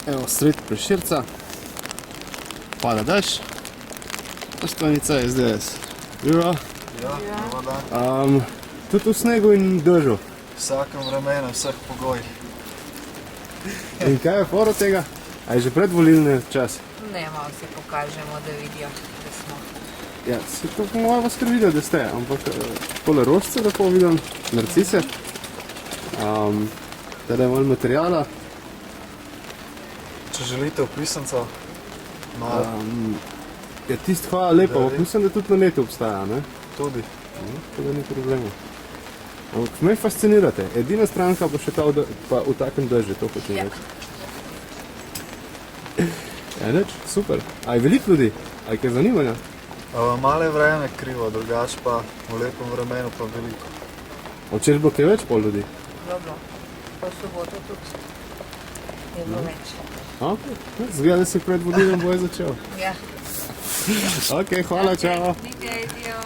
Evo, sred Prešerca. Pada dež. Poštovnica SDS. Živa. Ja, dobar dan. Tudi v snegu in dežu. V vsakem vremenu, vseh pogojih. In kaj je fora tega? A je že predvolilni čas? Ne, malo si pokažemo, da vidijo, da smo. Ja, se to po mojem vas kar videl, da ste, ampak tole rožce lepo vidim, narcise. Teda je malo materijala. Če želite opisanca, malo Ja, tisto hvala lepo, ampak mislim, da tudi na netu obstaja, ne? tudi. Tako da ni problema. Ampak me fascinirate. Edina stranka pa še ta pa v takem dežju, to hočem reči. Ja, neč, super. A je veliko ljudi? A je kaj zanimanja? Malo je vreme krivo, drugače pa v lepem vremenu pa veliko. Včeraj bilo kaj več pol ljudi? Dobro, po soboto tudi je bilo več. Ok, zgleda, da si predvodilom boj začel. Ja. Ok, hvala, čao. Nikaj, dio.